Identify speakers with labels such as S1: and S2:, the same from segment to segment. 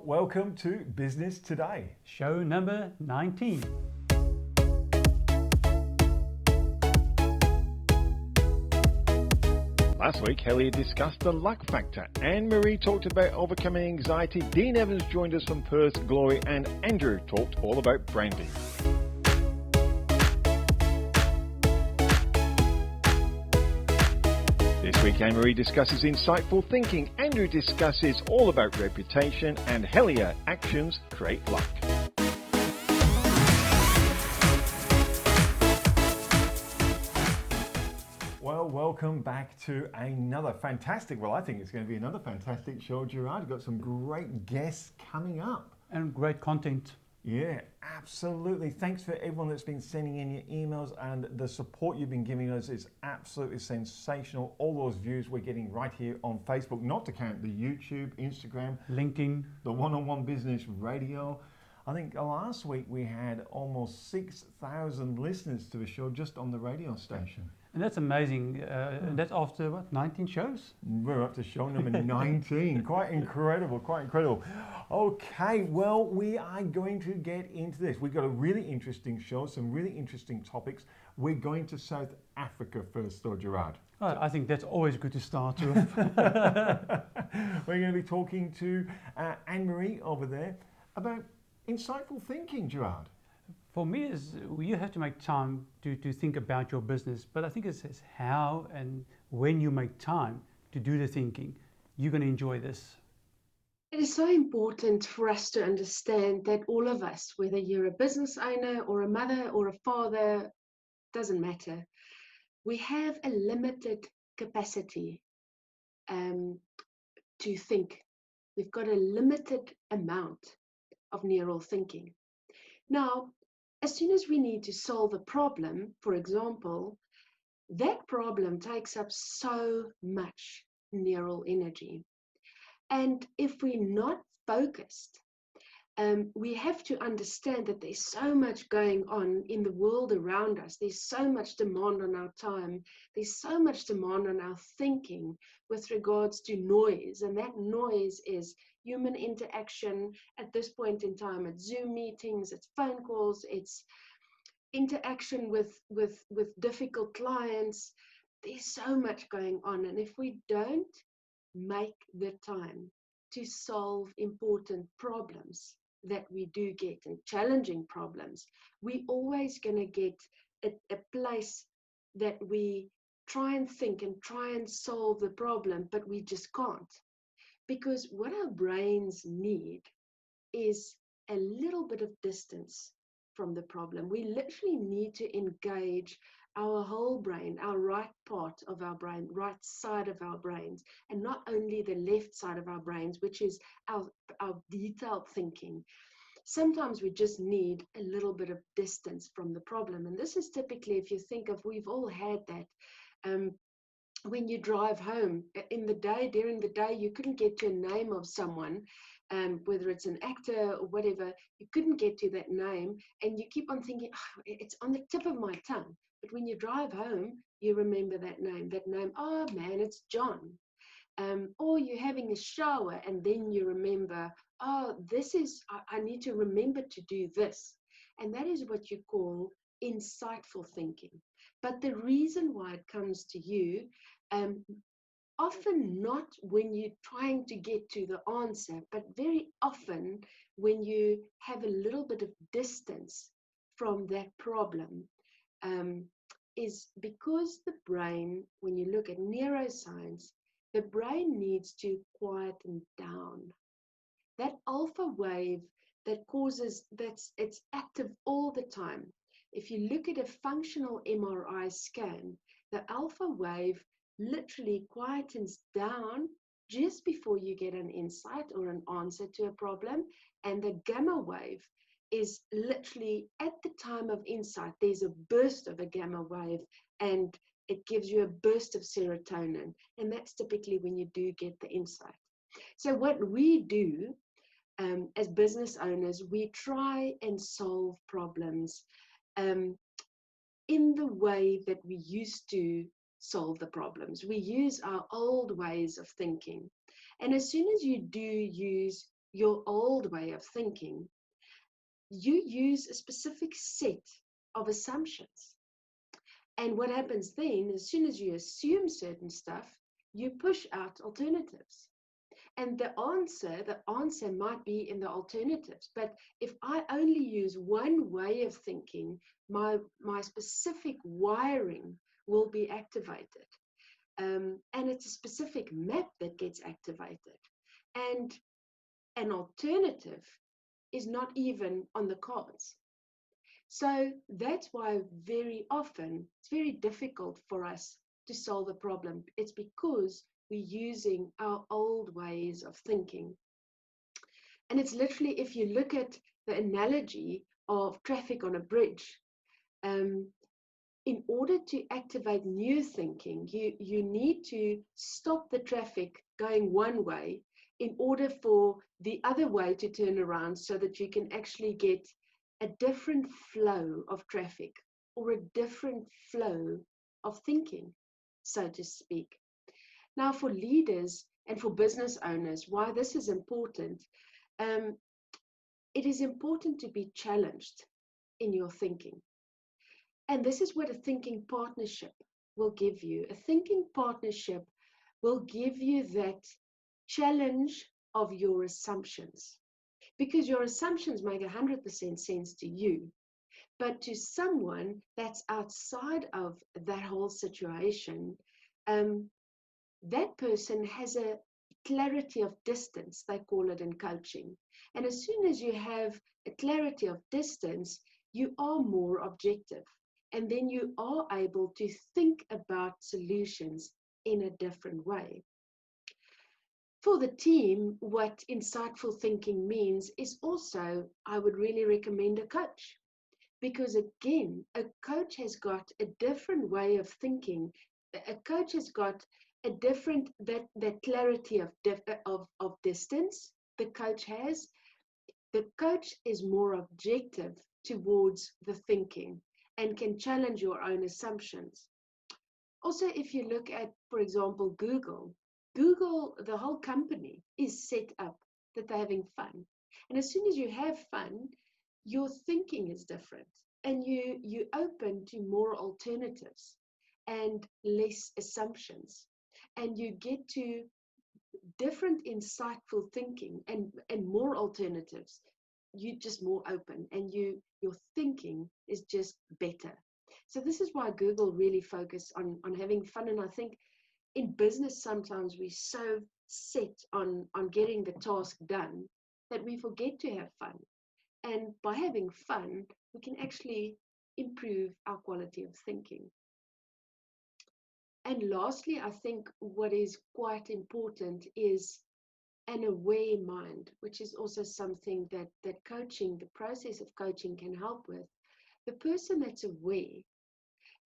S1: welcome to Business Today.
S2: Show number 19.
S3: Last week, Helia discussed the luck factor. Anne-Marie talked about overcoming anxiety. Dean Evans joined us from Perth, Glory, and Andrew talked all about branding. This week, Anne-Marie discusses insightful thinking. Andrew discusses all about reputation, and Helia, actions create luck.
S1: Well, welcome back to another fantastic, I think it's going to be another fantastic show, Gerard. We've got some great guests coming up.
S2: And great content.
S1: Yeah, absolutely. Thanks for everyone that's been sending in your emails, and the support you've been giving us is absolutely sensational. All those views we're getting right here on Facebook, not to count the YouTube, Instagram,
S2: LinkedIn,
S1: the One-on-One Business Radio. I think last week we had almost 6,000 listeners to the show just on the radio station.
S2: and that's amazing. That's after 19 shows?
S1: We're up to show number 19. Quite incredible, quite incredible. Okay, well, we are going to get into this. We've got a really interesting show, some really interesting topics. We're going to South Africa first, though, Gerard.
S2: Well, I think that's always good to start with.
S1: We're going to be talking to Anne-Marie over there about insightful thinking, Gerard.
S2: For me, you have to make time to think about your business, but I think it's how and when you make time to do the thinking, you're going to enjoy this.
S4: It is so important for us to understand that all of us, whether you're a business owner or a mother or a father, doesn't matter. We have a limited capacity to think. We've got a limited amount of neural thinking. Now, as soon as we need to solve a problem, for example, that problem takes up so much neural energy. And if we're not focused, we have to understand that there's so much going on in the world around us. There's so much demand on our time. There's so much demand on our thinking with regards to noise. And that noise is human interaction at this point in time. It's Zoom meetings, it's phone calls, it's interaction with difficult clients. There's so much going on. And if we don't make the time to solve important problems that we do get and challenging problems, we're always going to get a place that we try and think and try and solve the problem, but we just can't. Because what our brains need is a little bit of distance from the problem. We literally need to engage our whole brain, our right part of our brain, right side of our brains, and not only the left side of our brains, which is our detailed thinking. Sometimes we just need a little bit of distance from the problem. And this is typically, if you think of, we've all had that. When you drive home in the day, during the day, you couldn't get to a name of someone, whether it's an actor or whatever, you couldn't get to that name. And you keep on thinking, oh, it's on the tip of my tongue. But when you drive home, you remember that name, oh man, it's John. Or you're having a shower and then you remember, oh, I need to remember to do this. And that is what you call insightful thinking. But the reason why it comes to you, often not when you're trying to get to the answer, but very often when you have a little bit of distance from that problem, is because the brain, when you look at neuroscience, the brain needs to quieten down. That alpha wave it's active all the time. If you look at a functional MRI scan, the alpha wave literally quietens down just before you get an insight or an answer to a problem. And the gamma wave is literally at the time of insight, there's a burst of a gamma wave and it gives you a burst of serotonin. And that's typically when you do get the insight. So what we do as business owners, we try and solve problems in the way that we used to solve the problems. We use our old ways of thinking. And as soon as you do use your old way of thinking, you use a specific set of assumptions. And what happens then, as soon as you assume certain stuff, you push out alternatives. And the answer might be in the alternatives. But if I only use one way of thinking, my specific wiring will be activated. And it's a specific map that gets activated. And an alternative is not even on the cards. So that's why very often it's very difficult for us to solve a problem. It's because we're using our old ways of thinking. And it's literally, if you look at the analogy of traffic on a bridge, in order to activate new thinking, you need to stop the traffic going one way in order for the other way to turn around so that you can actually get a different flow of traffic or a different flow of thinking, so to speak. Now, for leaders and for business owners, why this is important, it is important to be challenged in your thinking. And this is what a thinking partnership will give you. A thinking partnership will give you that challenge of your assumptions, because your assumptions make 100% sense to you. But to someone that's outside of that whole situation, that person has a clarity of distance, they call it in coaching. And as soon as you have a clarity of distance, you are more objective. And then you are able to think about solutions in a different way. For the team, what insightful thinking means is also, I would really recommend a coach. Because again, a coach has got a different way of thinking. A coach has got a different, that clarity of distance the coach has. The coach is more objective towards the thinking and can challenge your own assumptions. Also, if you look at, for example, Google, the whole company is set up that they're having fun. And as soon as you have fun, your thinking is different and you open to more alternatives and less assumptions. And you get to different insightful thinking and more alternatives. You're just more open and your thinking is just better. So this is why Google really focus on having fun. And I think in business, sometimes we're so set on getting the task done that we forget to have fun. And by having fun, we can actually improve our quality of thinking. And lastly, I think what is quite important is an aware mind, which is also something that coaching, the process of coaching can help with. The person that's aware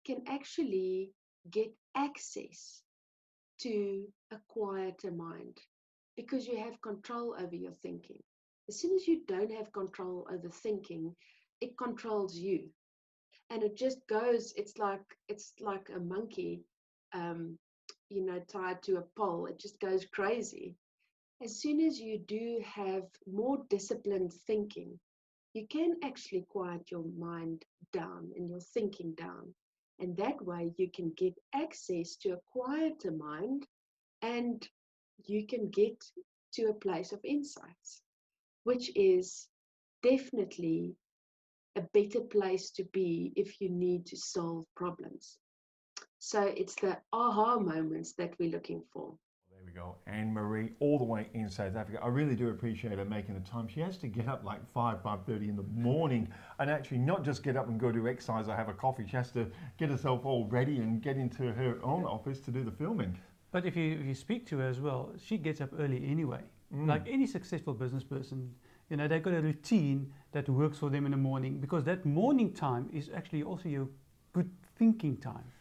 S4: can actually get access to a quieter mind because you have control over your thinking. As soon as you don't have control over thinking, it controls you. And it just goes, it's like a monkey, tied to a pole. It just goes crazy. As soon as you do have more disciplined thinking, you can actually quiet your mind down and your thinking down. And that way you can get access to a quieter mind and you can get to a place of insights, which is definitely a better place to be if you need to solve problems. So it's the aha moments that we're looking for.
S1: There we go. Anne-Marie, all the way in South Africa. I really do appreciate her making the time. She has to get up like 5:30 in the morning and actually not just get up and go do exercise or have a coffee. She has to get herself all ready and get into her own office to do the filming.
S2: But if you speak to her as well, she gets up early anyway. Like any successful business person, they've got a routine that works for them in the morning because that morning time is actually also your good thinking time.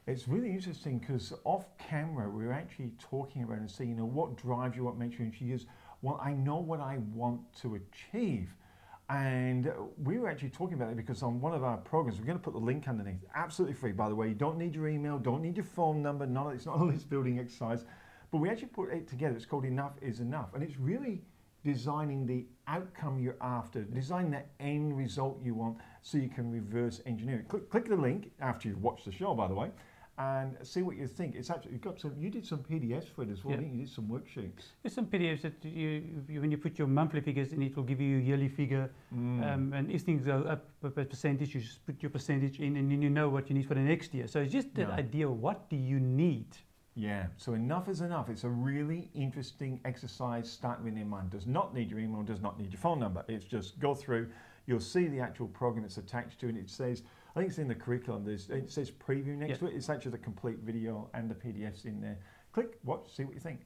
S1: It's really interesting because off camera, we were actually talking about and saying, what drives you, what makes you, and she is, well, I know what I want to achieve. And we were actually talking about it because on one of our programs, we're going to put the link underneath, absolutely free, by the way. You don't need your email, don't need your phone number, it's not a list building exercise, but we actually put it together. It's called Enough is Enough. And it's really designing the outcome you're after, design the end result you want so you can reverse engineer it. Click the link after you've watched the show, by the way, and see what you think. It's actually, you did some PDFs for it as well,
S2: Yeah.
S1: didn't you? You did some worksheets.
S2: There's some PDFs that when you put your monthly figures in, it will give you a yearly figure. And if things go up a percentage, you just put your percentage in, and then you know what you need for the next year. So it's just the idea of what do you need.
S1: Yeah, so enough is enough. It's a really interesting exercise starting with in mind. Does not need your email, does not need your phone number. It's just go through, you'll see the actual program it's attached to, and it says, I think it's in the curriculum, it says preview next to it. It's actually the complete video and the PDFs in there. Click, watch, see what you think.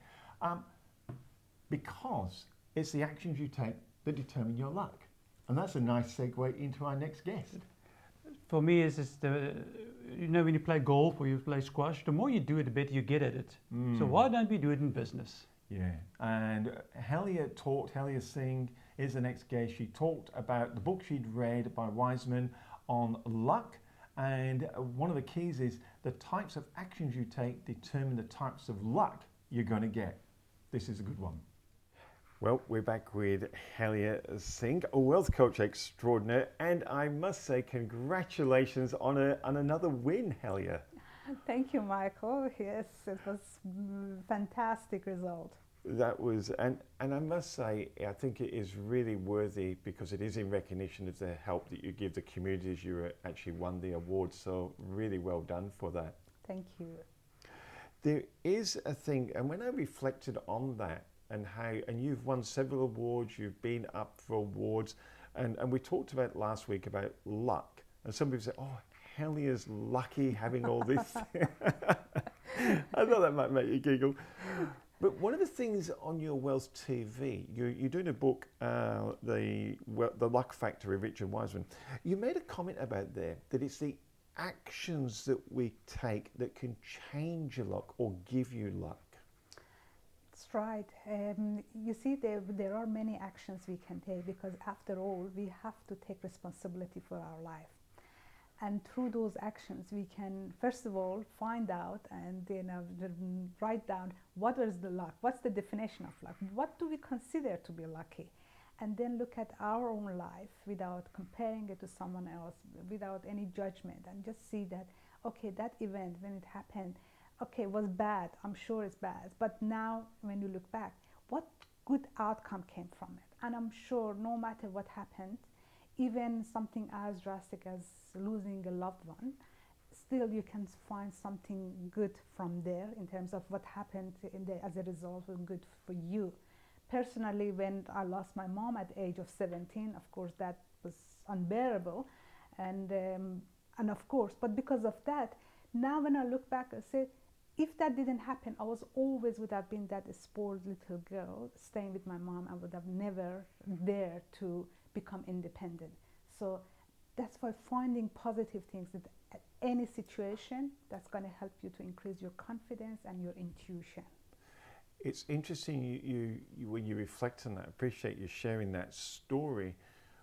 S1: Because it's the actions you take that determine your luck. And that's a nice segue into our next guest.
S2: For me, it's just when you play golf or you play squash, the more you do it, the better you get at it. So why don't we do it in business?
S1: Yeah, and Helia Singh is the next guest. She talked about the book she'd read by Wiseman on luck, and one of the keys is the types of actions you take determine the types of luck you're going to get. This is a good one. Well, we're back with Helia Singh, a wealth coach extraordinaire, and I must say congratulations on another win, Helia.
S5: Thank you, Michael. Yes, it was fantastic result.
S1: That was, and I must say, I think it is really worthy because it is in recognition of the help that you give the communities. You actually won the award, so really well done for that.
S5: Thank you.
S1: There is a thing, and when I reflected on that, and you've won several awards, you've been up for awards, and we talked about last week about luck, and some people say, oh, Helia's lucky having all this. I thought that might make you giggle. But one of the things on your Wealth TV, you're doing a book, the Luck Factor of Richard Wiseman. You made a comment about there that it's the actions that we take that can change your luck or give you luck.
S5: That's right. You see, there are many actions we can take because after all, we have to take responsibility for our life. And through those actions, we can, first of all, find out and write down what is the luck, what's the definition of luck, what do we consider to be lucky, and then look at our own life without comparing it to someone else, without any judgment, and just see that, okay, that event, when it happened, okay, was bad, I'm sure it's bad, but now when you look back, what good outcome came from it? And I'm sure no matter what happened, even something as drastic as losing a loved one, still you can find something good from there in terms of what happened as a result was good for you. Personally, when I lost my mom at the age of 17, of course that was unbearable, and of course, but because of that, now when I look back, I say, if that didn't happen, I would have been that spoiled little girl staying with my mom. I would have never dared to become independent. So that's why finding positive things at any situation, that's going to help you to increase your confidence and your intuition.
S1: It's interesting you when you reflect on that. I appreciate you sharing that story.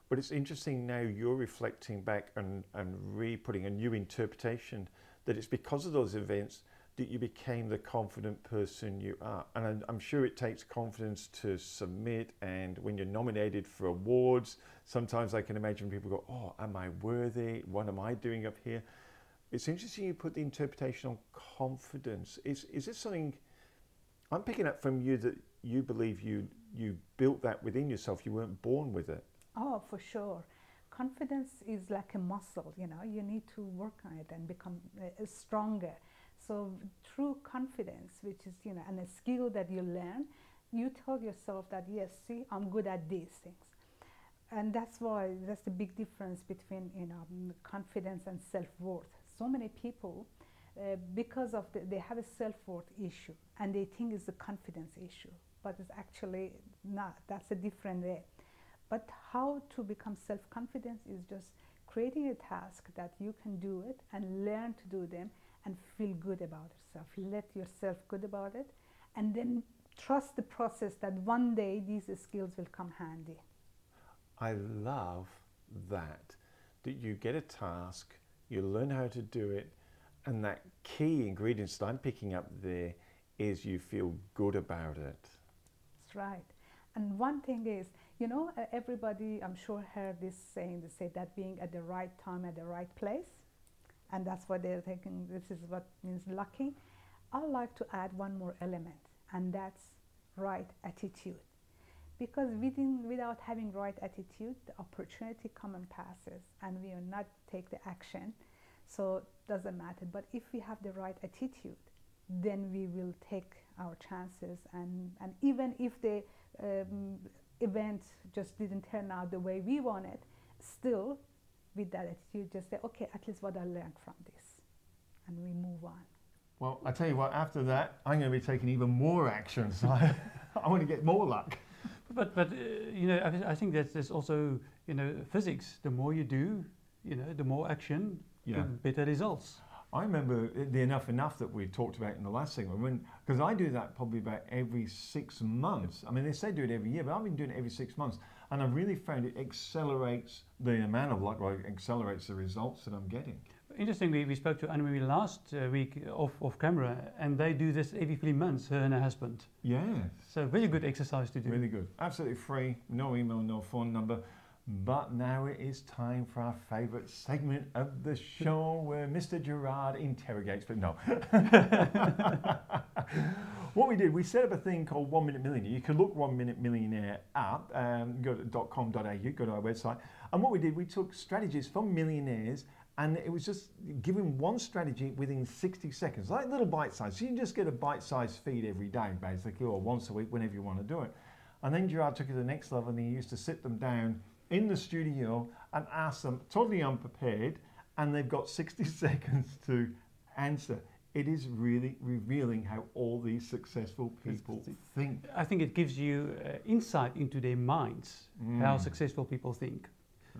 S1: But it's interesting now you're reflecting back and putting a new interpretation that it's because of those events that you became the confident person you are. And I'm sure it takes confidence to submit, and when you're nominated for awards, sometimes I can imagine people go, oh, am I worthy? What am I doing up here? It's interesting you put the interpretation on confidence. Is this something, I'm picking up from you that you believe you built that within yourself, you weren't born with it?
S5: Oh, for sure. Confidence is like a muscle, you need to work on it and become stronger. So through confidence, which is, and a skill that you learn, you tell yourself that, yes, see, I'm good at these things. And that's the big difference between, confidence and self-worth. So many people, because of they have a self-worth issue and they think it's a confidence issue, but it's actually not. That's a different way. But how to become self-confident is just creating a task that you can do it and learn to do them and feel good about yourself. Let yourself good about it, and then trust the process that one day these skills will come handy.
S1: I love that you get a task, you learn how to do it, and that key ingredients that I'm picking up there is you feel good about it.
S5: That's right. And one thing is, everybody, I'm sure, heard this saying, they say that being at the right time at the right place. And that's what they're thinking, this is what means lucky. I like to add one more element, and that's right attitude. Because without having right attitude, the opportunity come and passes, and we will not take the action. So it doesn't matter. But if we have the right attitude, then we will take our chances. And even if the event just didn't turn out the way we wanted, still with that attitude, just say, okay, at least what I learned from this, and we move on.
S1: Well, I tell you what, after that, I'm going to be taking even more action. So I want to get more luck.
S2: But I think there's also, physics. The more you do, the more action, the better results.
S1: I remember the enough that we talked about in the last segment, because I do that probably about every 6 months. I mean, they say do it every year, but I've been doing it every 6 months, and I've really found it accelerates the amount of luck, or it accelerates the results that I'm getting.
S2: Interestingly, we spoke to Anne-Marie last week off camera, and they do this every 3 months, her and her husband.
S1: Yeah.
S2: So really good exercise to do.
S1: Really good. Absolutely free, no email, no phone number. But now it is time for our favourite segment of the show where Mr. Gerard interrogates, but no. What we did, we set up a thing called 1 Minute Millionaire. You can look 1 Minute Millionaire up, go to .com.au, go to our website. And what we did, we took strategies from millionaires, and it was just giving one strategy within 60 seconds, like little bite size. So you can just get a bite-sized feed every day, basically, or once a week, whenever you want to do it. And then Gerard took it to the next level, and he used to sit them down in the studio and ask them, totally unprepared, and they've got 60 seconds to answer. It is really revealing how all these successful people think.
S2: I think it gives you insight into their minds, how successful people think.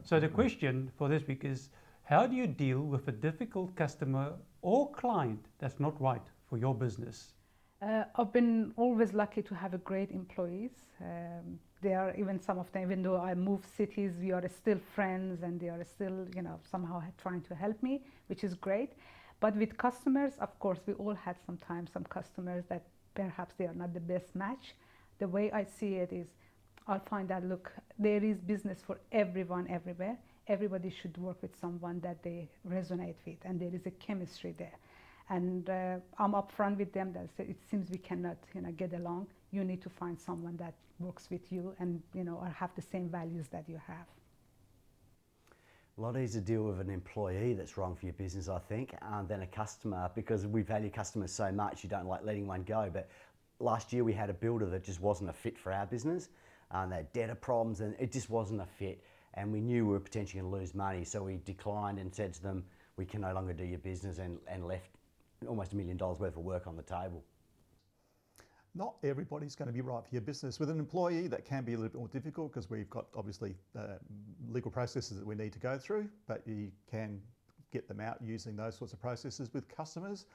S2: So the question for this week is, how do you deal with a difficult customer or client that's not right for your business?
S5: I've been always lucky to have a great employees. They are, even some of them, even though I moved cities, we are still friends, and they are still, somehow trying to help me, which is great. But with customers, of course, we all had sometimes some customers that perhaps they are not the best match. The way I see it is, I find that, look, there is business for everyone, everywhere. Everybody should work with someone that they resonate with, and there is a chemistry there. And I'm upfront with them that it seems we cannot, get along. You need to find someone that works with you and, or have the same values that you have.
S6: A lot easier to deal with an employee that's wrong for your business, I think, than a customer, because we value customers so much, you don't like letting one go. But last year we had a builder that just wasn't a fit for our business, and they had debtor problems, and it just wasn't a fit. And we knew we were potentially going to lose money, so we declined and said to them, we can no longer do your business, and left almost $1 million worth of work on the table.
S7: Not everybody's going to be right for your business. With an employee, that can be a little bit more difficult because we've got obviously legal processes that we need to go through, but you can get them out using those sorts of processes. With customers,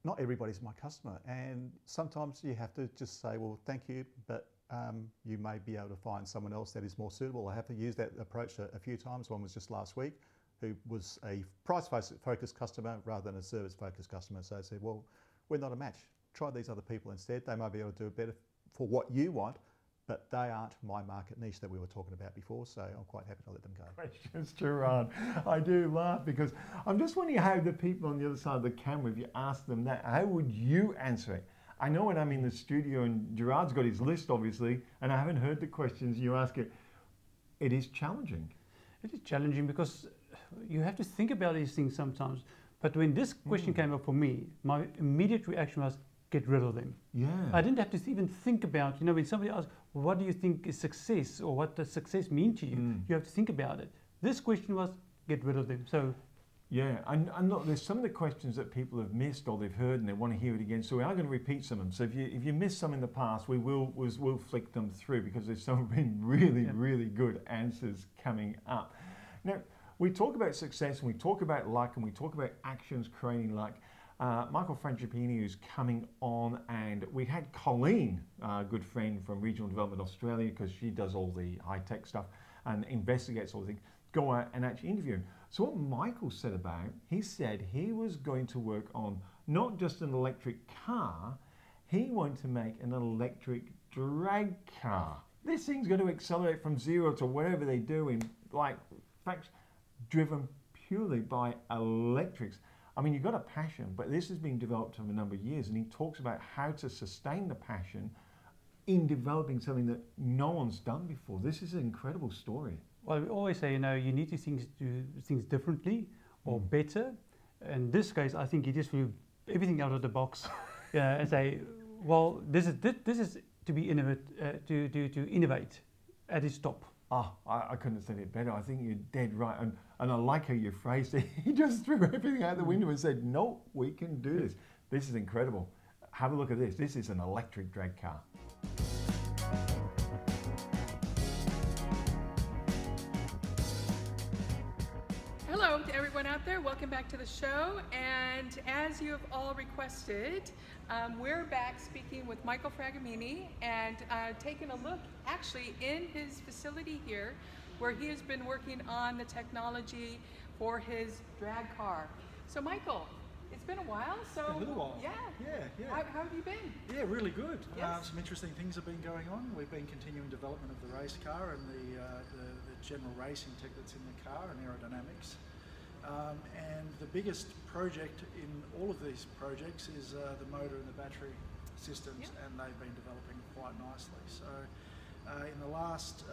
S7: not everybody's my customer, and sometimes you have to just say, well, thank you, but you may be able to find someone else that is more suitable. I have to use that approach a few times. One was just last week, who was a price-focused customer rather than a service-focused customer. So I said, well, we're not a match. Try these other people instead. They might be able to do it better for what you want, but they aren't my market niche that we were talking about before, so I'm quite happy to let them go.
S1: Questions, Gerard. I do laugh because I'm just wondering how the people on the other side of the camera, if you ask them that, how would you answer it? I know when I'm in the studio and Gerard's got his list, obviously, and I haven't heard the questions you ask it. It is challenging.
S2: It is challenging because you have to think about these things sometimes. But when this question came up for me, my immediate reaction was, get rid of them.
S1: Yeah.
S2: I didn't have to even think about, when somebody asks, what do you think is success, or what does success mean to you? You have to think about it. This question was, get rid of them. So,
S1: yeah, and look, there's some of the questions that people have missed or they've heard and they want to hear it again. So we are going to repeat some of them. So if you missed some in the past, we'll flick them through because there's some really good answers coming up. Now, we talk about success and we talk about luck and we talk about actions creating luck. Michael Frangipani, who's coming on, and we had Colleen, a good friend from Regional Development Australia, because she does all the high-tech stuff and investigates all the things, go out and actually interview him. So what Michael said about, he said he was going to work on not just an electric car, he wanted to make an electric drag car. This thing's going to accelerate from 0 to whatever they do in like facts driven purely by electrics. I mean, you've got a passion, but this has been developed over a number of years, and he talks about how to sustain the passion in developing something that no one's done before. This is an incredible story.
S2: Well, we always say, you know, you need to do things differently or better. In this case, I think he just threw everything out of the box, and say, well, this is to be to innovate at its top.
S1: I couldn't have said it better. I think you're dead right. And I like how you phrased it. He just threw everything out the window and said, no, we can do this. This is incredible. Have a look at this. This is an electric drag car.
S8: Hello to everyone out there. Welcome back to the show. And as you have all requested, we're back speaking with Michael Fragamini and taking a look actually in his facility here where he has been working on the technology for his drag car. So Michael, it's been a while. So
S9: a little while.
S8: Yeah. How have you been?
S9: Yeah, really good.
S8: Yes.
S9: Some interesting things have been going on. We've been continuing development of the race car and the general racing tech that's in the car and aerodynamics. And the biggest project in all of these projects is the motor and the battery systems, and they've been developing quite nicely. So in the last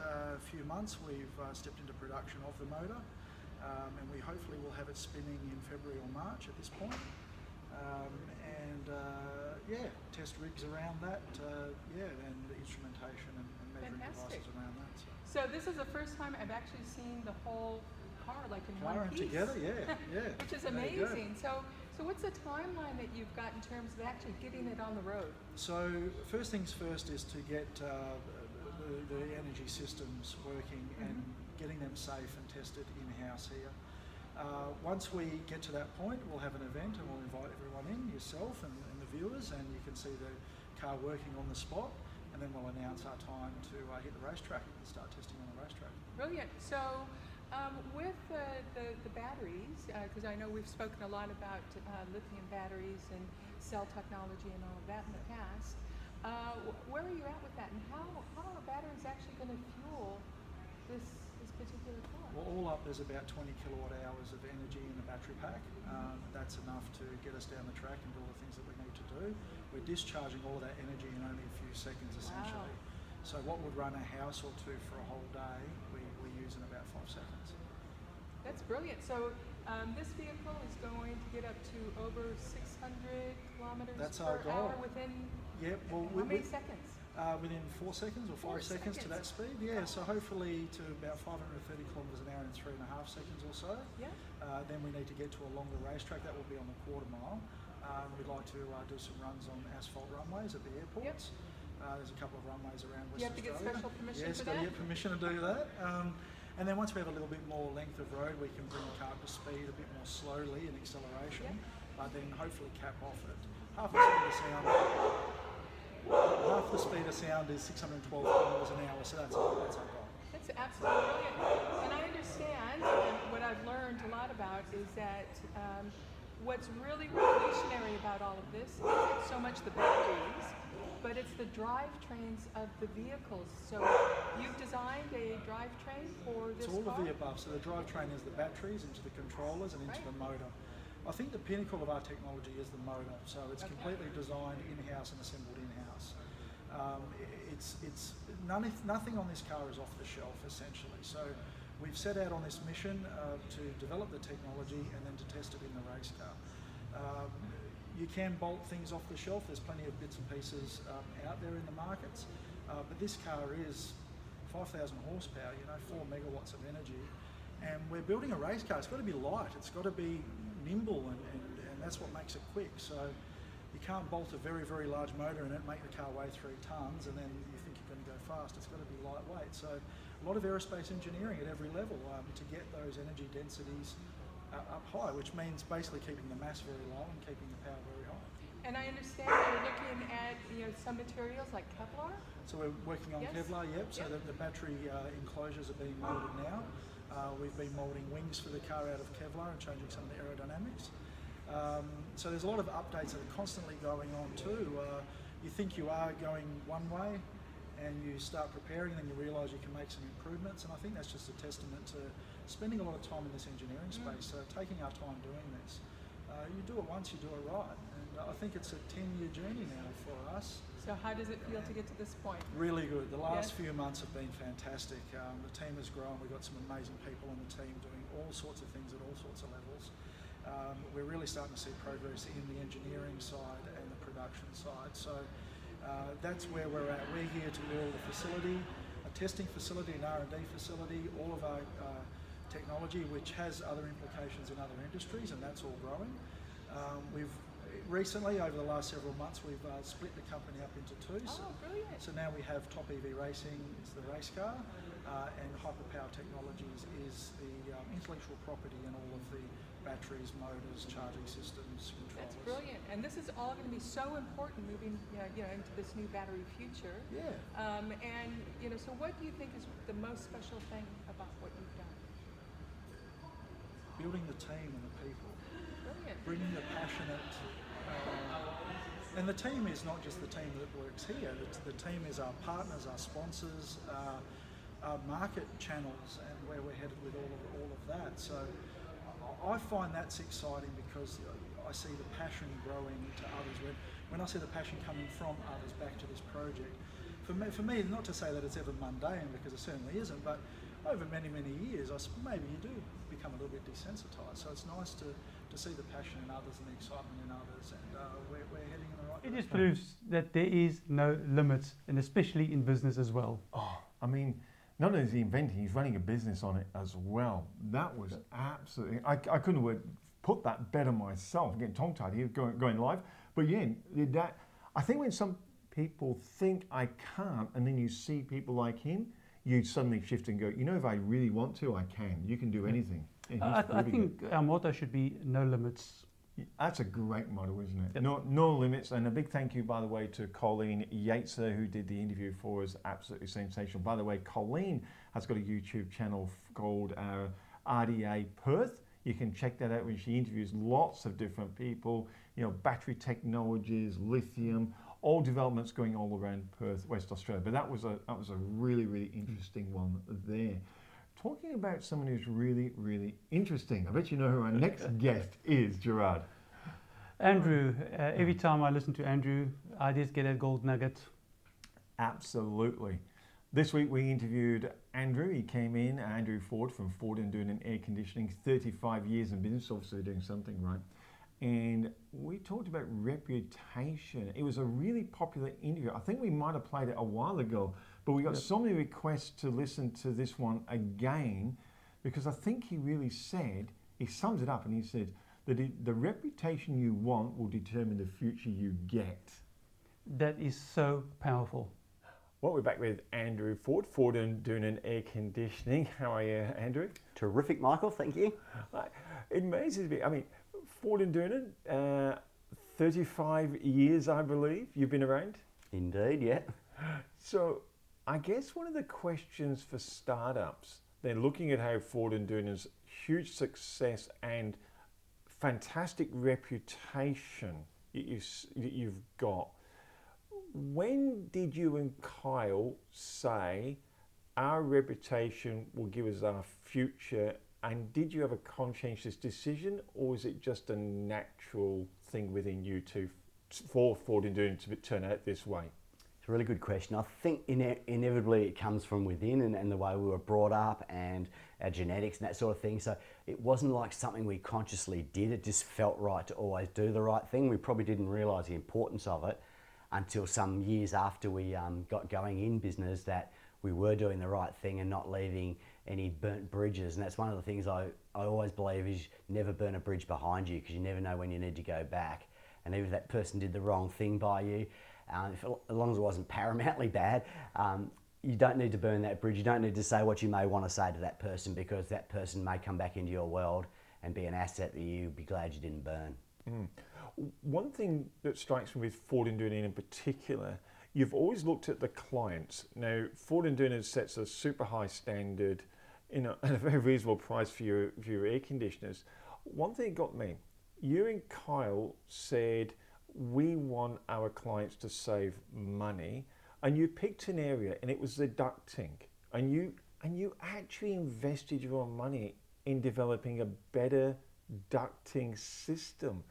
S9: few months we've stepped into production of the motor, and we hopefully will have it spinning in February or March at this point. Test rigs around that, and instrumentation and measuring
S8: Fantastic.
S9: devices around that.
S8: So this is the first time I've actually seen the whole car like in one piece.
S9: Together, yeah.
S8: Which is
S9: There you go.
S8: amazing. So what's the timeline that you've got in terms of actually getting it on the road?
S9: So first things first is to get the energy systems working and getting them safe and tested in-house here. Once we get to that point, we'll have an event and we'll invite everyone in, yourself and the viewers, and you can see the car working on the spot, and then we'll announce our time to hit the racetrack and start testing on the racetrack.
S8: Brilliant. So with the batteries, because I know we've spoken a lot about lithium batteries and cell technology and all of that in the past, where are you at with that, and how are batteries actually going to fuel this particular car?
S9: Well, all up there's about 20 kilowatt hours of energy in the battery pack. That's enough to get us down the track and do all the things that we need to do. We're discharging all of that energy in only a few seconds essentially. Wow. So what would run a house or two for a whole day, we use in about 5 seconds.
S8: That's brilliant. So this vehicle is going to get up to over 600 kilometers per hour within how many seconds?
S9: Within 4 seconds or 5 seconds to that speed, so hopefully to about 530 kilometres an hour in 3.5 seconds or so. Then we need to get to a longer racetrack, that will be on the quarter mile. We'd like to do some runs on asphalt runways at the airports. There's a couple of runways around Western Australia.
S8: You have to get special permission for that?
S9: Yes, got to get permission to do that. And then once we have a little bit more length of road, we can bring the car up to speed a bit more slowly in acceleration, but then hopefully cap off at half the speed of sound. Half the speed of sound is 612 kilometres an hour, so that's our goal.
S8: That's absolutely brilliant. And I understand, and what I've learned a lot about is that what's really revolutionary about all of this isn't so much the batteries, but it's the drivetrains of the vehicles. So you've designed a drivetrain for this car?
S9: It's all of the above. So the drivetrain is the batteries into the controllers and into the motor. I think the pinnacle of our technology is the motor. So it's completely designed in-house and assembled in-house. Nothing on this car is off the shelf essentially. So we've set out on this mission to develop the technology and then to test it in the race car. You can bolt things off the shelf. There's plenty of bits and pieces out there in the markets, but this car is 5,000 horsepower, 4 megawatts of energy, and we're building a race car. It's got to be light. It's got to be nimble, and that's what makes it quick. So you can't bolt a very, very large motor in it, make the car weigh 3 tons, and then you think you're going to go fast. It's got to be lightweight. So a lot of aerospace engineering at every level to get those energy densities up high, which means basically keeping the mass very low and keeping the power very high.
S8: And I understand you're looking at some materials like Kevlar?
S9: So we're working on Kevlar, So the battery enclosures are being moulded now. We've been moulding wings for the car out of Kevlar and changing some of the aerodynamics. So there's a lot of updates that are constantly going on too. You think you are going one way, and you start preparing, and then you realise you can make some improvements. And I think that's just a testament to spending a lot of time in this engineering space, taking our time doing this. You do it once, you do it right. And I think it's a 10-year journey now for us.
S8: So how does it feel to get to this point?
S9: Really good. The last few months have been fantastic. The team has grown. We've got some amazing people on the team doing all sorts of things at all sorts of levels. We're really starting to see progress in the engineering side and the production side. So that's where we're at. We're here to build a facility, a testing facility, an R&D facility, all of our technology, which has other implications in other industries, and that's all growing. We've recently, over the last several months, we've split the company up into two.
S8: Brilliant.
S9: So now we have Top EV Racing is the race car, and Hyperpower Technologies is the intellectual property and all of the batteries, motors, charging systems, controllers.
S8: That's brilliant, and this is all going to be so important moving, into this new battery future.
S9: Yeah.
S8: And so what do you think is the most special thing about what you've done?
S9: Building the team and the people.
S8: Brilliant.
S9: Bringing the passionate. And the team is not just the team that works here. The team is our partners, our sponsors, our market channels, and where we're headed with all of that. So I find that's exciting because I see the passion growing to others. When I see the passion coming from others back to this project, for me, not to say that it's ever mundane, because it certainly isn't, but over many, many years, maybe you do become a little bit desensitized. So it's nice to see the passion in others and the excitement in others, and we're heading in the right
S2: It
S9: direction.
S2: just proves that there is no limits, and especially in business as well.
S1: Oh, I mean, not only is he inventing, he's running a business on it as well. That was absolutely, I couldn't have put that better myself. I'm getting tongue-tied here, going live. But yeah, I think when some people think I can't, and then you see people like him, you suddenly shift and go, if I really want to, I can. You can do anything.
S2: I think our motto should be no limits.
S1: That's a great motto, isn't it?
S2: Yep.
S1: No limits. And a big thank you, by the way, to Colleen Yates, who did the interview for us. Absolutely sensational. By the way, Colleen has got a YouTube channel called RDA Perth. You can check that out when she interviews lots of different people, battery technologies, lithium, all developments going all around Perth, West Australia. But that was a really, really interesting one there. Talking about someone who's really, really interesting. I bet you know who our next guest is, Gerard.
S2: Andrew, every time I listen to Andrew, I just get a gold nugget.
S1: Absolutely. This week we interviewed Andrew. He came in, Andrew Ford from Ford and doing an air conditioning, 35 years in business, obviously doing something right. And we talked about reputation. It was a really popular interview. I think we might have played it a while ago, but we got so many requests to listen to this one again, because I think he really said, he sums it up and he said that the reputation you want will determine the future you get.
S2: That is so powerful.
S1: Well, we're back with Andrew Ford and doing an air conditioning. How are you, Andrew?
S6: Terrific, Michael, thank you.
S1: It amazes me. I mean, Ford and Doonan, 35 years, I believe, you've been around?
S6: Indeed, yeah.
S1: So I guess one of the questions for startups, they're looking at how Ford and Doonan's huge success and fantastic reputation you've got. When did you and Kyle say our reputation will give us our future? And did you ever conscientious decision, or is it just a natural thing within you two for Ford and Doonan to turn out this way?
S6: It's a really good question. I think inevitably it comes from within and the way we were brought up and our genetics and that sort of thing. So it wasn't like something we consciously did. It just felt right to always do the right thing. We probably didn't realise the importance of it until some years after we got going in business, that we were doing the right thing and not leaving any burnt bridges. And that's one of the things I always believe is never burn a bridge behind you, because you never know when you need to go back. And even if that person did the wrong thing by you, as long as it wasn't paramountly bad, you don't need to burn that bridge. You don't need to say what you may want to say to that person, because that person may come back into your world and be an asset that you'd be glad you didn't burn.
S1: Mm. One thing that strikes me with Ford and Doonan in particular, you've always looked at the clients. Now, Ford and Doonan sets a super high standard at a very reasonable price for your air conditioners. One thing that got me, you and Kyle said, we want our clients to save money. and you picked an area, and it was the ducting, and you actually invested your own money in developing a better ducting system.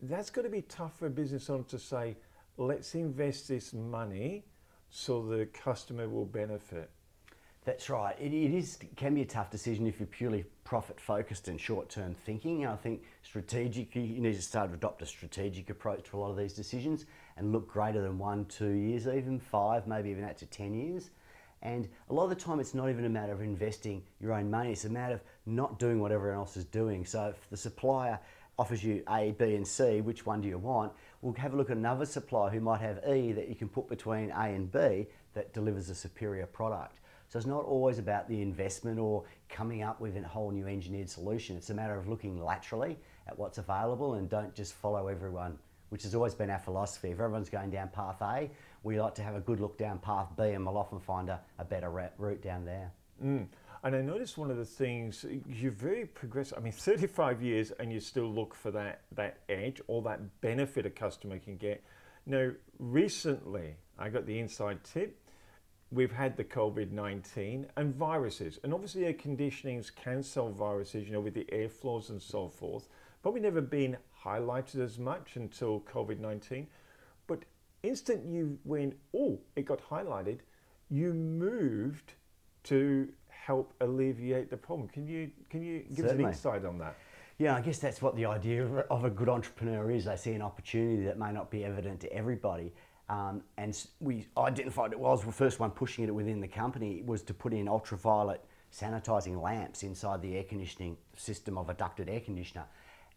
S1: That's got to be tough for a business owner to say, let's invest this money so the customer will benefit.
S6: That's right. It can be a tough decision if you're purely profit focused and short term thinking. I think strategically, you need to start to adopt a strategic approach to a lot of these decisions and look greater than 1, 2 years, even 5, maybe even out to 10 years. And a lot of the time, it's not even a matter of investing your own money. It's a matter of not doing what everyone else is doing. So if the supplier offers you A, B, and C, which one do you want? We'll have a look at another supplier who might have E that you can put between A and B that delivers a superior product. So it's not always about the investment or coming up with a whole new engineered solution. It's a matter of looking laterally at what's available and don't just follow everyone, which has always been our philosophy. If everyone's going down path A, we like to have a good look down path B, and we'll often find a better route down there.
S1: And I noticed one of the things, you're very progressive. I mean, 35 years and you still look for that edge or that benefit a customer can get. Now, recently, I got the inside tip. We've had the COVID-19 and viruses. And obviously air conditionings can sell viruses, with the airflows and so forth. Probably never been highlighted as much until COVID-19. But instant you went, oh, it got highlighted, you moved to help alleviate the problem. Can you give us an insight on that?
S6: Yeah, I guess that's what the idea of a good entrepreneur is. They see an opportunity that may not be evident to everybody. And we identified it was the first one pushing it within the company was to put in ultraviolet sanitizing lamps inside the air conditioning system of a ducted air conditioner.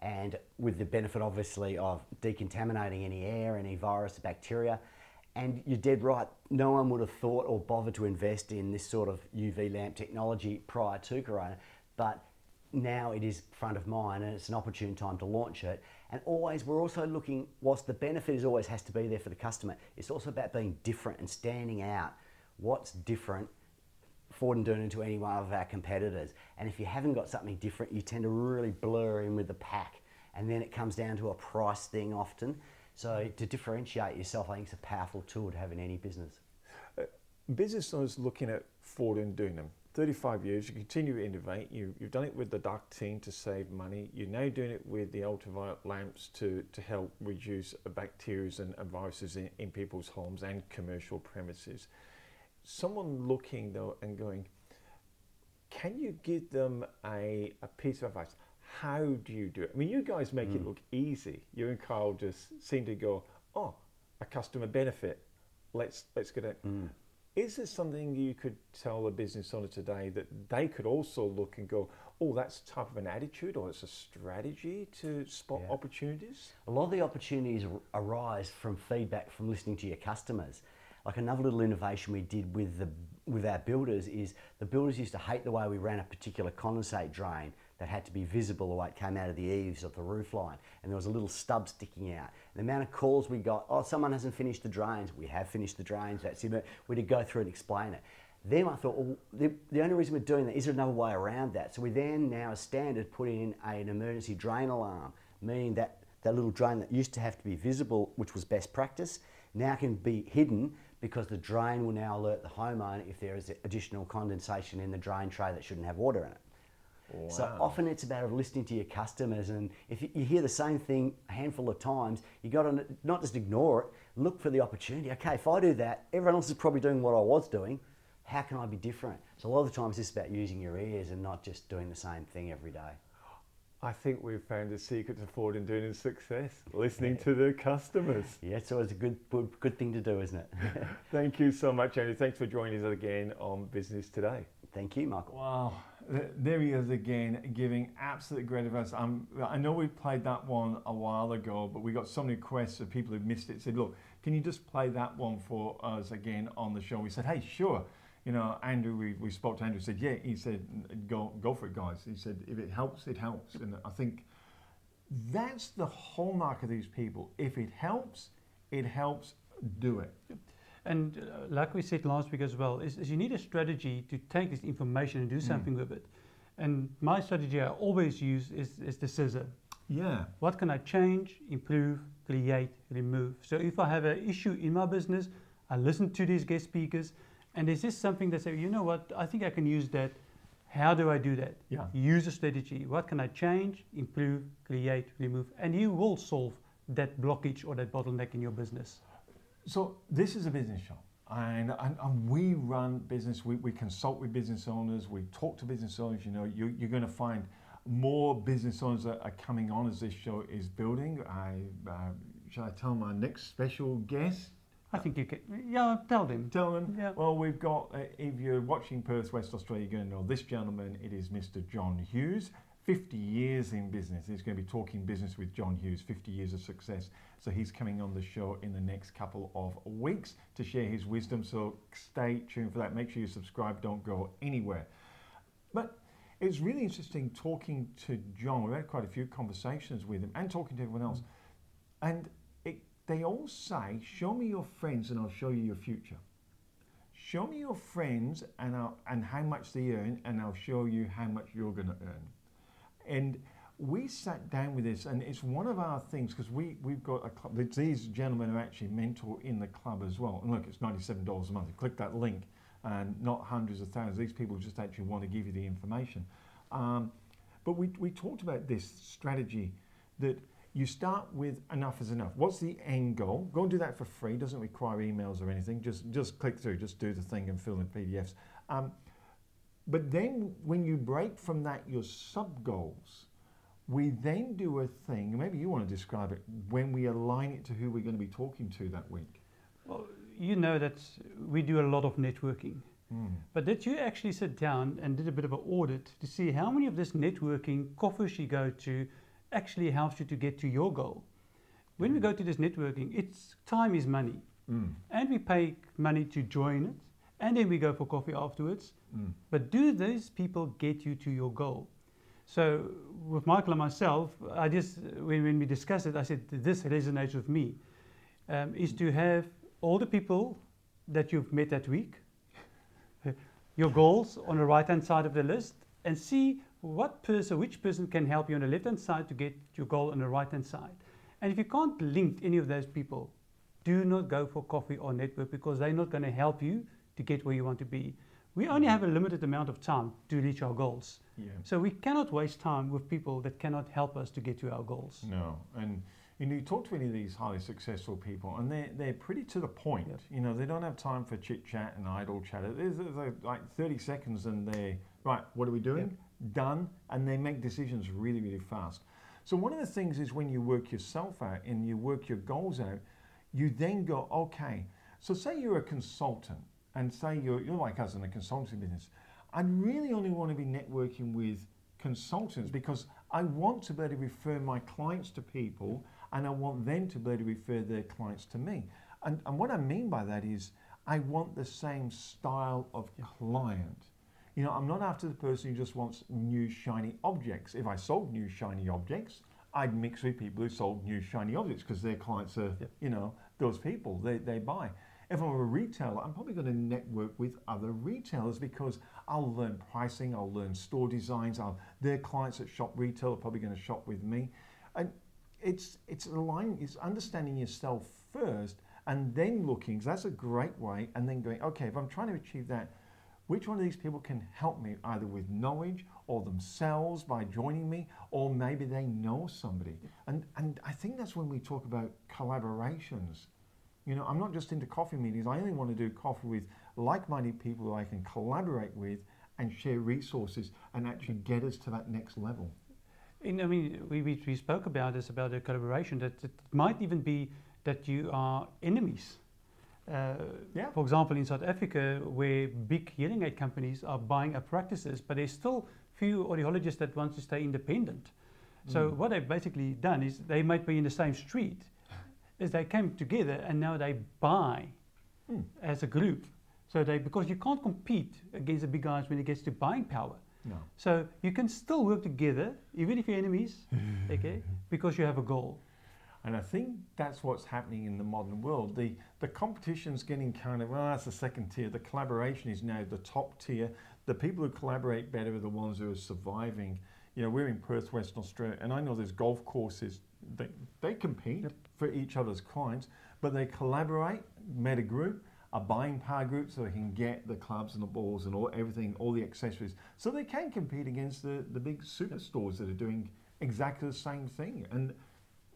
S6: And with the benefit, obviously, of decontaminating any air, any virus, bacteria. And you're dead right, no one would have thought or bothered to invest in this sort of UV lamp technology prior to Corona, but now it is front of mind and it's an opportune time to launch it. And always, we're also looking, whilst the benefit is always has to be there for the customer, it's also about being different and standing out. What's different Ford and Doonan to any one of our competitors? And if you haven't got something different, you tend to really blur in with the pack. And then it comes down to a price thing often. So to differentiate yourself, I think it's a powerful tool to have in any business.
S1: Business owners looking at Ford and Doonan, 35 years, you continue to innovate. You've done it with the ducting to save money. You're now doing it with the ultraviolet lamps to help reduce bacteria and viruses in people's homes and commercial premises. Someone looking though and going, can you give them a piece of advice? How do you do it? I mean, you guys make it look easy. You and Carl just seem to go, oh, a customer benefit. Let's get it. Is there something you could tell a business owner today that they could also look and go, oh, that's type of an attitude or it's a strategy to spot opportunities?
S6: A lot of the opportunities arise from feedback from listening to your customers. Like another little innovation we did with our builders is the builders used to hate the way we ran a particular condensate drain that had to be visible the way it came out of the eaves of the roof line, and there was a little stub sticking out. And the amount of calls we got, oh, someone hasn't finished the drains. We have finished the drains, that's it. We had to go through and explain it. Then I thought, well, the only reason we're doing that, is there another way around that? So we then, now as standard, put in an emergency drain alarm, meaning that that little drain that used to have to be visible, which was best practice, now can be hidden because the drain will now alert the homeowner if there is additional condensation in the drain tray that shouldn't have water in it. Wow. So often it's about listening to your customers, and if you hear the same thing a handful of times, you got to not just ignore it, look for the opportunity. Okay, if I do that, everyone else is probably doing what I was doing. How can I be different? So a lot of the times it's about using your ears and not just doing the same thing every day.
S1: I think we've found the secret to Ford and Doonan's success, listening to the customers.
S6: Yeah, it's always a good thing to do, isn't it?
S1: Thank you so much, Andrew. Thanks for joining us again on Business Today.
S6: Thank you, Michael.
S1: Wow, there he is again, giving absolutely great advice. I know we played that one a while ago, but we got so many requests of people who missed it. Said, look, can you just play that one for us again on the show? We said, hey, sure. You know, Andrew, we spoke to Andrew, said, yeah, he said, go for it, guys. He said, if it helps, it helps. And I think that's the hallmark of these people. If it helps, do it.
S2: And like we said last week as well, is you need a strategy to take this information and do something with it. And my strategy I always use is the scissor.
S1: Yeah.
S2: What can I change, improve, create, remove? So if I have an issue in my business, I listen to these guest speakers, and there's just something that say, you know what, I think I can use that. How do I do that?
S1: Yeah.
S2: Use a strategy. What can I change, improve, create, remove? And you will solve that blockage or that bottleneck in your business.
S1: So this is a business show, and we run business. We consult with business owners. We talk to business owners. You know, you're going to find more business owners that are coming on as this show is building. Shall I tell my next special guest?
S2: I think you can. Yeah, tell them.
S1: Tell them.
S2: Yeah.
S1: Well, we've got. If you're watching Perth, West Australia, you're going to know this gentleman. It is Mr. John Hughes. 50 years in business. He's going to be talking business with John Hughes, 50 years of success. So he's coming on the show in the next couple of weeks to share his wisdom. So stay tuned for that. Make sure you subscribe. Don't go anywhere. But it's really interesting talking to John. We've had quite a few conversations with him and talking to everyone else. And they all say, show me your friends and I'll show you your future. Show me your friends and how much they earn, and I'll show you how much you're going to earn. And we sat down with this, and it's one of our things, because we've got a club. These gentlemen are actually mentor in the club as well. And look, it's $97 a month. You click that link, and not hundreds of thousands. These people just actually want to give you the information. But we talked about this strategy that you start with enough is enough. What's the end goal? Go and do that for free. Doesn't require emails or anything. Just click through. Just do the thing and fill in PDFs. But then when you break from that, your sub-goals, we then do a thing, maybe you want to describe it, when we align it to who we're going to be talking to that week.
S2: Well, you know that we do a lot of networking. But did you actually sit down and did a bit of an audit to see how many of this networking coffees you go to actually helps you to get to your goal? When we go to this networking, it's time is money. And we pay money to join it. And then we go for coffee afterwards. But do those people get you to your goal? So with Michael and myself, I just, when we discussed it, I said, this resonates with me, is to have all the people that you've met that week, your goals on the right-hand side of the list, and see which person can help you on the left-hand side to get your goal on the right-hand side. And if you can't link any of those people, do not go for coffee or network, because they're not going to help you to get where you want to be. We only have a limited amount of time to reach our goals. So we cannot waste time with people that cannot help us to get to our goals.
S1: No, and you talk to any of these highly successful people, and they're pretty to the point. You know, they don't have time for chit chat and idle chatter. There's like 30 seconds, and they're right. What are we doing? Done, and they make decisions really, really fast. So one of the things is when you work yourself out and you work your goals out, you then go, okay. So say you're a consultant. And say you're like us in the consultancy business, I really only want to be networking with consultants because I want to be able to refer my clients to people, and I want them to be able to refer their clients to me. And what I mean by that is I want the same style of client. You know, I'm not after the person who just wants new shiny objects. If I sold new shiny objects, I'd mix with people who sold new shiny objects because their clients are, you know, those people, they buy. If I'm a retailer, I'm probably going to network with other retailers because I'll learn pricing, I'll learn store designs, their clients that shop retail are probably going to shop with me. And it's understanding yourself first and then looking, so that's a great way, and then going, okay, if I'm trying to achieve that, which one of these people can help me either with knowledge or themselves by joining me, or maybe they know somebody. And I think that's when we talk about collaborations. You know, I'm not just into coffee meetings. I only want to do coffee with like-minded people that I can collaborate with and share resources and actually get us to that next level.
S2: And I mean, we spoke about this, about the collaboration, that it might even be that you are enemies. For example, in South Africa, where big hearing aid companies are buying up practices, but there's still few audiologists that want to stay independent. So what they've basically done is they might be in the same street, is they came together and now they buy as a group. So because you can't compete against the big guys when it gets to buying power.
S1: No.
S2: So you can still work together, even if you're enemies, okay, because you have a goal.
S1: And I think that's what's happening in the modern world. The competition's getting kind of, well, that's the second tier. The collaboration is now the top tier. The people who collaborate better are the ones who are surviving. You know, we're in Perth, Western Australia, and I know there's golf courses. They compete for each other's clients, but they collaborate, met a group, a buying power group so they can get the clubs and the balls and everything, all the accessories, so they can compete against the big superstores that are doing exactly the same thing. And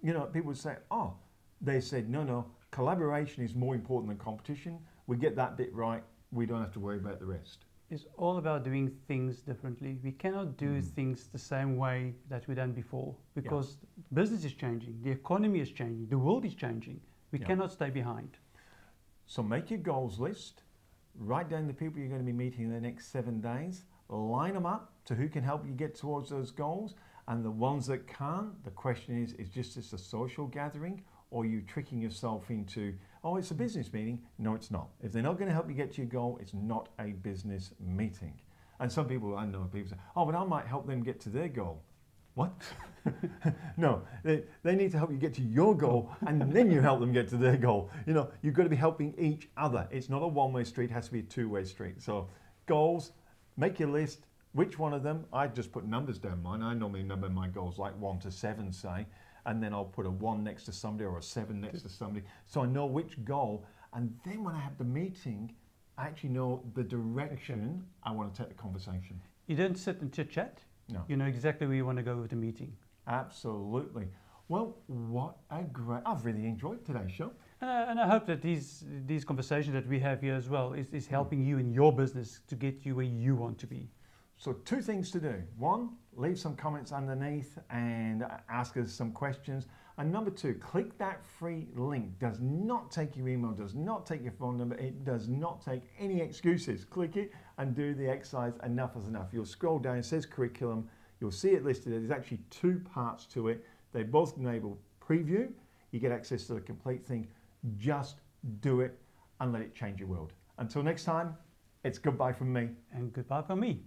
S1: you know, people would say, oh, they said, no, collaboration is more important than competition. We get that bit right, we don't have to worry about the rest.
S2: It's all about doing things differently. We cannot do things the same way that we done before, because business is changing, the economy is changing, the world is changing. We cannot stay behind.
S1: So make your goals list, write down the people you're going to be meeting in the next 7 days, line them up to who can help you get towards those goals, and the ones that can't, the question is just this a social gathering, or are you tricking yourself into, oh, it's a business meeting? No, it's not. If they're not going to help you get to your goal, it's not a business meeting. And some people, I know people say, oh, but I might help them get to their goal. What? No, they need to help you get to your goal, and then you help them get to their goal. You know, you've got to be helping each other. It's not a one-way street, it has to be a two-way street. So goals, make your list. Which one of them? I just put numbers down mine. I normally number my goals like 1 to 7, say, and then I'll put a 1 next to somebody or a 7 next to somebody, so I know which goal. And then when I have the meeting, I actually know the direction I want to take the conversation.
S2: You don't sit and chit-chat.
S1: No.
S2: You know exactly where you want to go with the meeting.
S1: Absolutely. Well, what a great... I've really enjoyed today's show.
S2: And I hope that these conversations that we have here as well is helping you in your business to get you where you want to be.
S1: So 2 things to do. 1, leave some comments underneath and ask us some questions. And number 2, click that free link. Does not take your email, does not take your phone number, it does not take any excuses. Click it and do the exercise. Enough is enough. You'll scroll down, it says curriculum. You'll see it listed. There's actually 2 parts to it. They both enable preview. You get access to the complete thing. Just do it and let it change your world. Until next time, it's goodbye from me.
S2: And goodbye from me.